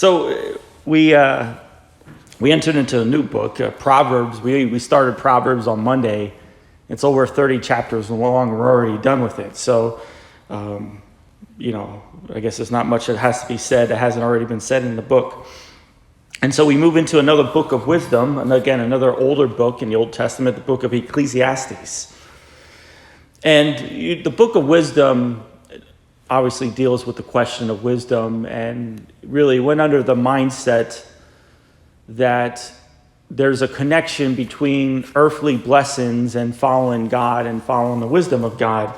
So we entered into a new book, Proverbs. We started Proverbs on Monday. It's over 30 chapters long. We're already done with it. So, I guess there's not much that has to be said that hasn't already been said in the book. And so we move into another book of wisdom, and again, another older book in the Old Testament, the book of Ecclesiastes. And the book of wisdom obviously deals with the question of wisdom and really went under the mindset that there's a connection between earthly blessings and following God and following the wisdom of God.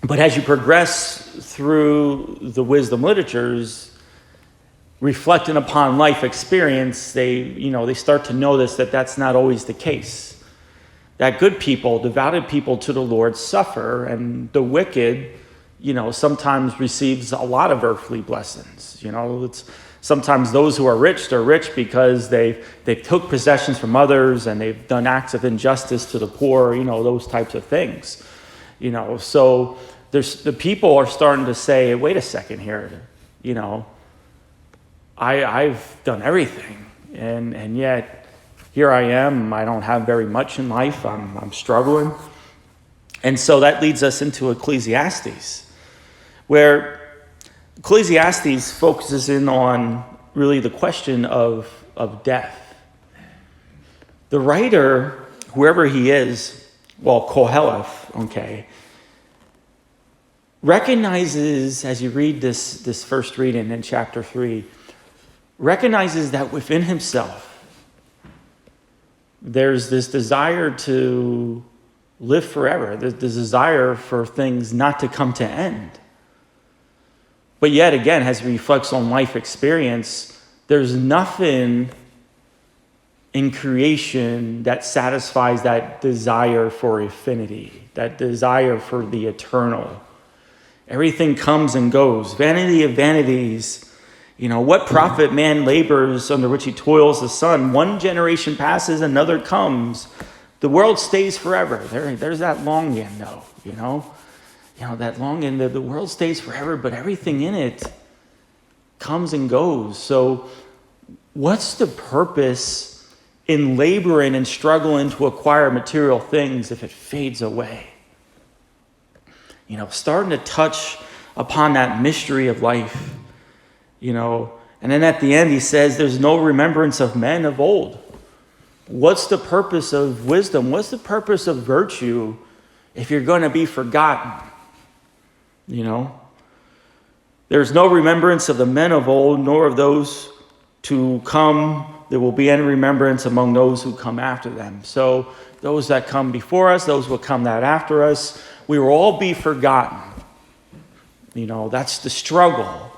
But as you progress through the wisdom literatures, reflecting upon life experience, they start to notice that that's not always the case. That good people, devoted people to the Lord suffer, and the wicked, sometimes receives a lot of earthly blessings. It's sometimes those who are rich, they're rich because they've took possessions from others and they've done acts of injustice to the poor, those types of things. So the people are starting to say, wait a second here, I've done everything, and yet here I am. I don't have very much in life. I'm struggling. And so that leads us into Ecclesiastes, where Ecclesiastes focuses in on really the question of death. The writer, whoever he is, Koheleth, recognizes, as you read this first reading in chapter 3, recognizes that within himself, there's this desire to live forever. There's this desire for things not to come to end. But yet again, as he reflects on life experience, there's nothing in creation that satisfies that desire for infinity, that desire for the eternal. Everything comes and goes. Vanity of vanities. What profit man labors under which he toils the sun? One generation passes, another comes. The world stays forever. There's that longing, though, that longing, the world stays forever, but everything in it comes and goes. So what's the purpose in laboring and struggling to acquire material things if it fades away? Starting to touch upon that mystery of life, and then at the end he says there's no remembrance of men of old. What's the purpose of wisdom? What's the purpose of virtue if you're going to be forgotten? There's no remembrance of the men of old, nor of those to come. There will be any remembrance among those who come after them. So those that come before us, those will come that after us, we will all be forgotten. That's the struggle.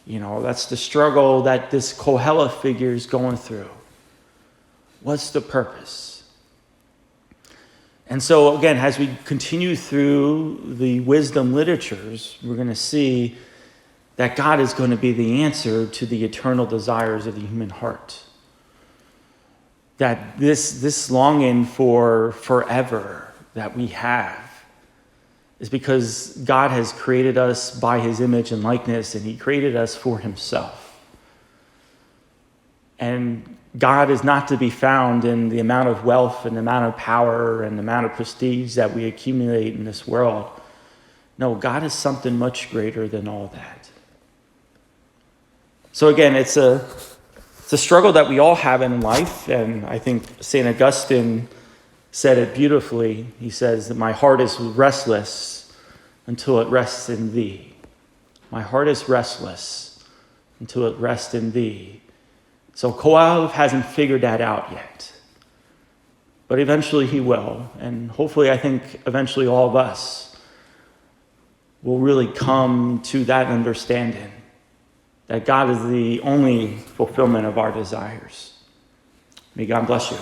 That's the struggle that this Koheleth figure is going through. What's the purpose? And so again, as we continue through the wisdom literatures, we're going to see that God is going to be the answer to the eternal desires of the human heart. That this longing for forever that we have is because God has created us by his image and likeness, and he created us for himself. And God is not to be found in the amount of wealth and the amount of power and the amount of prestige that we accumulate in this world. No, God is something much greater than all that. So again, it's a struggle that we all have in life, and I think St. Augustine said it beautifully. He says that my heart is restless until it rests in thee. My heart is restless until it rests in thee. So Koheleth hasn't figured that out yet. But eventually he will. And hopefully, I think eventually all of us will really come to that understanding that God is the only fulfillment of our desires. May God bless you.